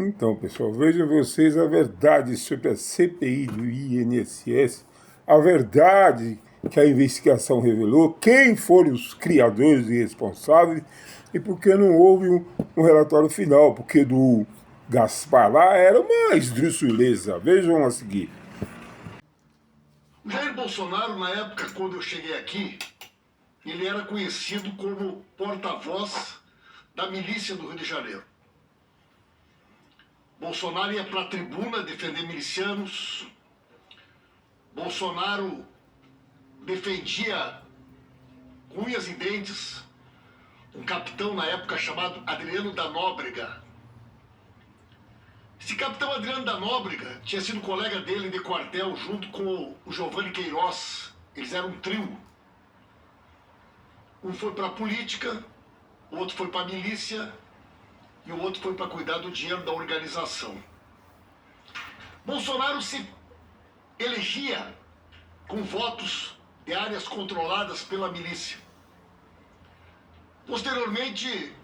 Então, pessoal, vejam vocês a verdade sobre a CPI do INSS, a verdade que a investigação revelou, quem foram os criadores e responsáveis e por que não houve um relatório final, porque do Gaspar lá era uma esdrúxuleza. Vejam a seguir. O Jair Bolsonaro, na época, quando eu cheguei aqui, ele era conhecido como porta-voz da milícia do Rio de Janeiro. Bolsonaro ia para a tribuna defender milicianos. Bolsonaro defendia com unhas e dentes um capitão na época chamado Adriano da Nóbrega. Esse capitão Adriano da Nóbrega tinha sido colega dele de quartel junto com o Giovanni Queiroz. Eles eram um trio. Um foi para a política, o outro foi para a milícia e o outro foi para cuidar do dinheiro da organização. Bolsonaro se elegia com votos de áreas controladas pela milícia. Posteriormente,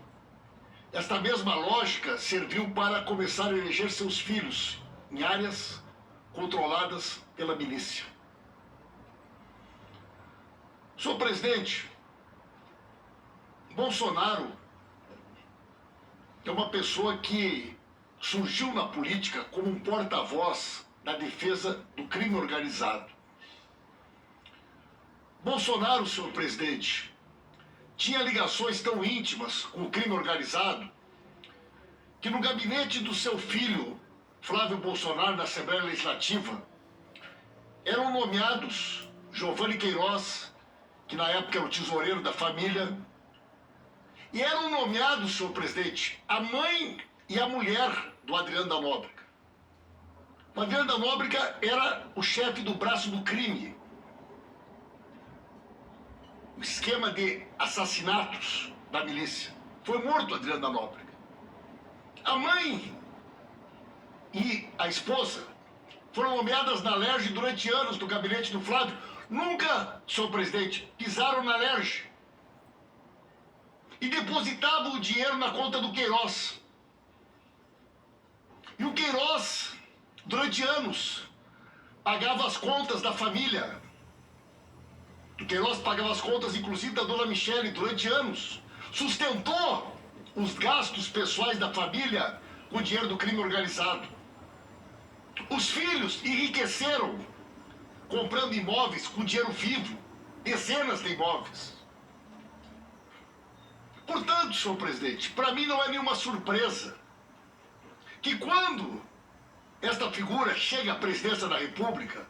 esta mesma lógica serviu para começar a eleger seus filhos em áreas controladas pela milícia. Senhor presidente, Bolsonaro é uma pessoa que surgiu na política como um porta-voz da defesa do crime organizado. Bolsonaro, senhor presidente, tinha ligações tão íntimas com o crime organizado que no gabinete do seu filho, Flávio Bolsonaro, na Assembleia Legislativa, eram nomeados Giovanni Queiroz, que na época era o tesoureiro da família, e eram nomeados, senhor presidente, a mãe e a mulher do Adriano da Nóbrega. O Adriano da Nóbrega era o chefe do braço do crime. O esquema de assassinatos da milícia. Foi morto o Adriano da Nóbrega. A mãe e a esposa foram nomeadas na LERJ durante anos do gabinete do Flávio. Nunca, senhor presidente, pisaram na LERJ. E depositavam o dinheiro na conta do Queiroz. E o Queiroz, durante anos, pagava as contas da família. O Queiroz pagava as contas, inclusive, da dona Michele, durante anos. Sustentou os gastos pessoais da família com o dinheiro do crime organizado. Os filhos enriqueceram comprando imóveis com dinheiro vivo, dezenas de imóveis. Portanto, senhor presidente, para mim não é nenhuma surpresa que quando esta figura chega à presidência da República,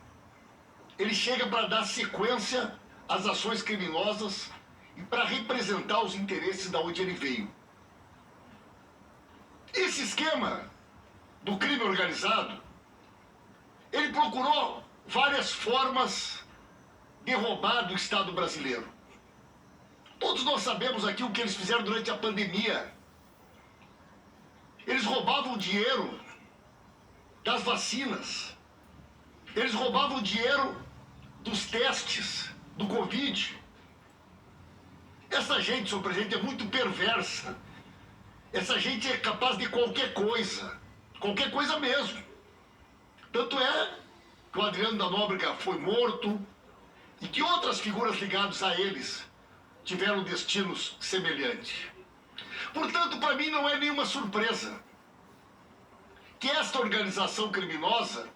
ele chega para dar sequência às ações criminosas e para representar os interesses da onde ele veio. Esse esquema do crime organizado, ele procurou várias formas de roubar do Estado brasileiro. Todos nós sabemos aqui o que eles fizeram durante a pandemia. Eles roubavam dinheiro das vacinas. Eles roubavam dinheiro dos testes do Covid. Essa gente, senhor presidente, é muito perversa. Essa gente é capaz de qualquer coisa mesmo. Tanto é que o Adriano da Nóbrega foi morto e que outras figuras ligadas a eles tiveram destinos semelhantes. Portanto, para mim não é nenhuma surpresa que esta organização criminosa,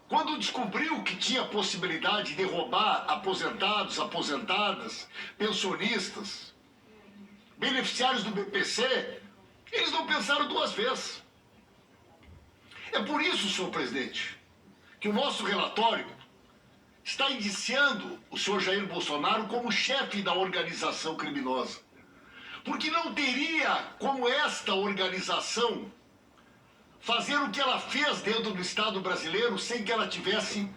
quando descobriu que tinha a possibilidade de roubar aposentados, aposentadas, pensionistas, beneficiários do BPC, eles não pensaram duas vezes. É por isso, senhor presidente, que o nosso relatório está indiciando o senhor Jair Bolsonaro como chefe da organização criminosa. Porque não teria como esta organização fazer o que ela fez dentro do Estado brasileiro sem que ela tivesse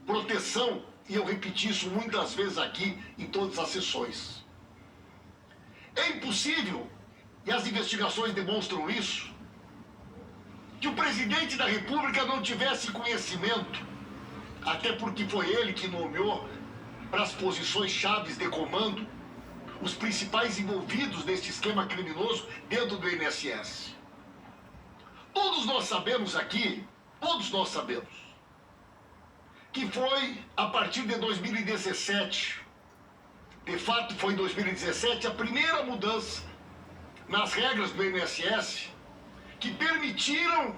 proteção, e eu repeti isso muitas vezes aqui em todas as sessões. É impossível, e as investigações demonstram isso, que o presidente da República não tivesse conhecimento, até porque foi ele que nomeou para as posições chaves de comando os principais envolvidos neste esquema criminoso dentro do INSS. Todos Todos nós sabemos aqui, que foi a partir de 2017, de fato foi em 2017, a primeira mudança nas regras do INSS que permitiram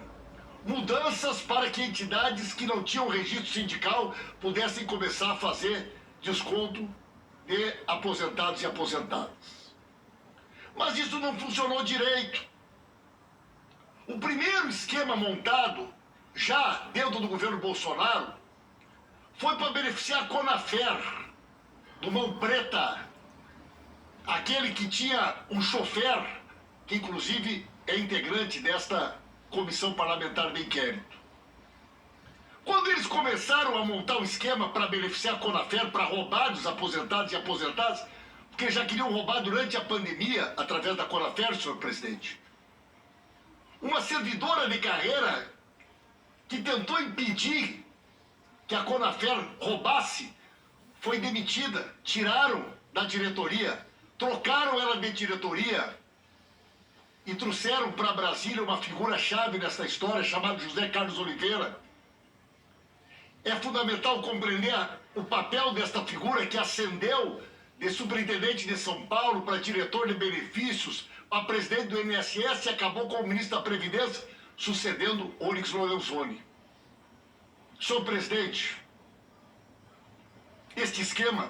mudanças para que entidades que não tinham registro sindical pudessem começar a fazer desconto de aposentados e aposentadas. Mas isso não funcionou direito. O primeiro esquema montado, já dentro do governo Bolsonaro, foi para beneficiar a Conafer, do Mão Preta, aquele que tinha um chofer, que inclusive é integrante desta comissão parlamentar de inquérito. Quando eles começaram a montar um esquema para beneficiar a Conafer, para roubar dos aposentados e aposentadas, porque já queriam roubar durante a pandemia, através da Conafer, senhor presidente, uma servidora de carreira que tentou impedir que a Conafer roubasse, foi demitida, tiraram da diretoria, trocaram ela de diretoria e trouxeram para Brasília uma figura-chave nessa história, chamada José Carlos Oliveira. É fundamental compreender o papel desta figura que ascendeu de superintendente de São Paulo para diretor de benefícios, para presidente do INSS e acabou como ministro da Previdência, sucedendo Onyx Lorenzoni. Senhor presidente, este esquema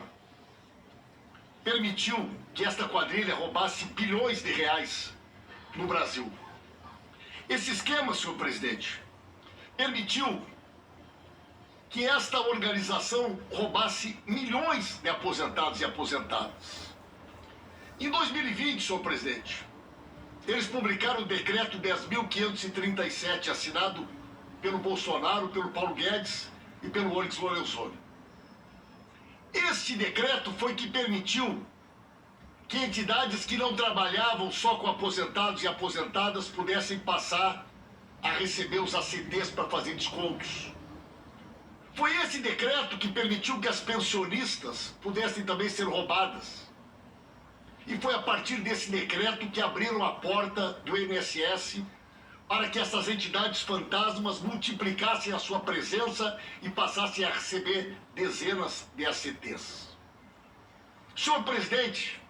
permitiu que esta quadrilha roubasse bilhões de reais no Brasil. Esse esquema, senhor presidente, permitiu que esta organização roubasse milhões de aposentados e aposentadas. Em 2020, senhor presidente, eles publicaram o decreto 10.537, assinado pelo Bolsonaro, pelo Paulo Guedes e pelo Onyx Lorenzoni. Este decreto foi que permitiu que entidades que não trabalhavam só com aposentados e aposentadas pudessem passar a receber os ACTs para fazer descontos. Foi esse decreto que permitiu que as pensionistas pudessem também ser roubadas. E foi a partir desse decreto que abriram a porta do INSS para que essas entidades fantasmas multiplicassem a sua presença e passassem a receber dezenas de ACTs. Senhor presidente,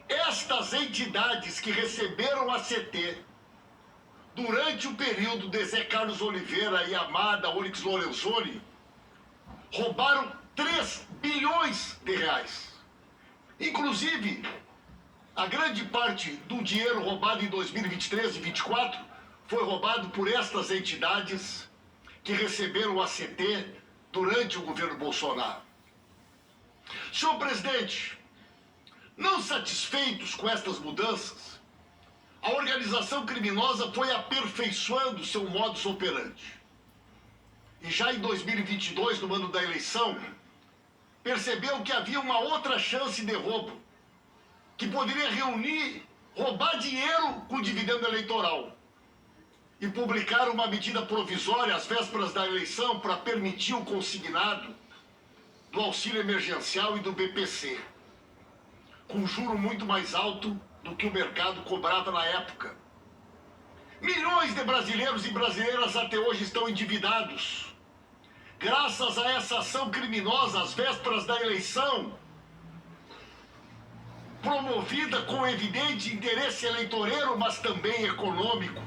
estas entidades que receberam ACT durante o período de Zé Carlos Oliveira e Amada Onyx Lorenzoni roubaram 3 bilhões de reais. Inclusive, a grande parte do dinheiro roubado em 2023 e 2024 foi roubado por estas entidades que receberam o ACT durante o governo Bolsonaro. Senhor presidente, não satisfeitos com estas mudanças, a organização criminosa foi aperfeiçoando seu modus operandi. E já em 2022, no ano da eleição, percebeu que havia uma outra chance de roubo, que poderia roubar dinheiro com dividendo eleitoral. E publicaram uma medida provisória às vésperas da eleição para permitir o consignado do auxílio emergencial e do BPC, com juro muito mais alto do que o mercado cobrava na época. Milhões de brasileiros e brasileiras até hoje estão endividados. Graças a essa ação criminosa às vésperas da eleição, promovida com evidente interesse eleitoreiro, mas também econômico,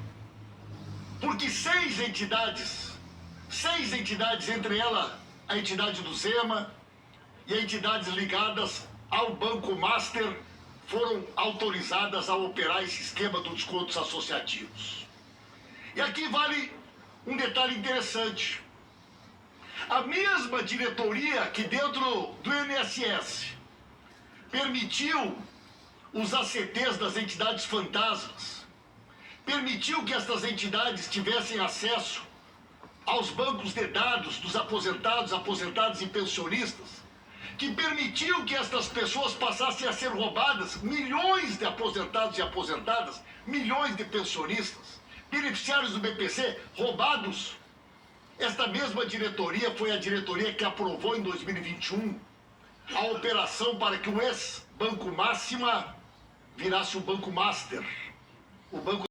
porque 6 entidades, entre elas a entidade do Zema e entidades ligadas ao Banco Master, foram autorizadas a operar esse esquema dos descontos associativos. E aqui vale um detalhe interessante. A mesma diretoria que dentro do INSS permitiu os ACTs das entidades fantasmas, permitiu que estas entidades tivessem acesso aos bancos de dados dos aposentados, aposentadas e pensionistas, que permitiu que estas pessoas passassem a ser roubadas, milhões de aposentados e aposentadas, milhões de pensionistas, beneficiários do BPC roubados. Esta mesma diretoria foi a diretoria que aprovou em 2021 a operação para que o ex-Banco Máxima virasse o Banco Master, o banco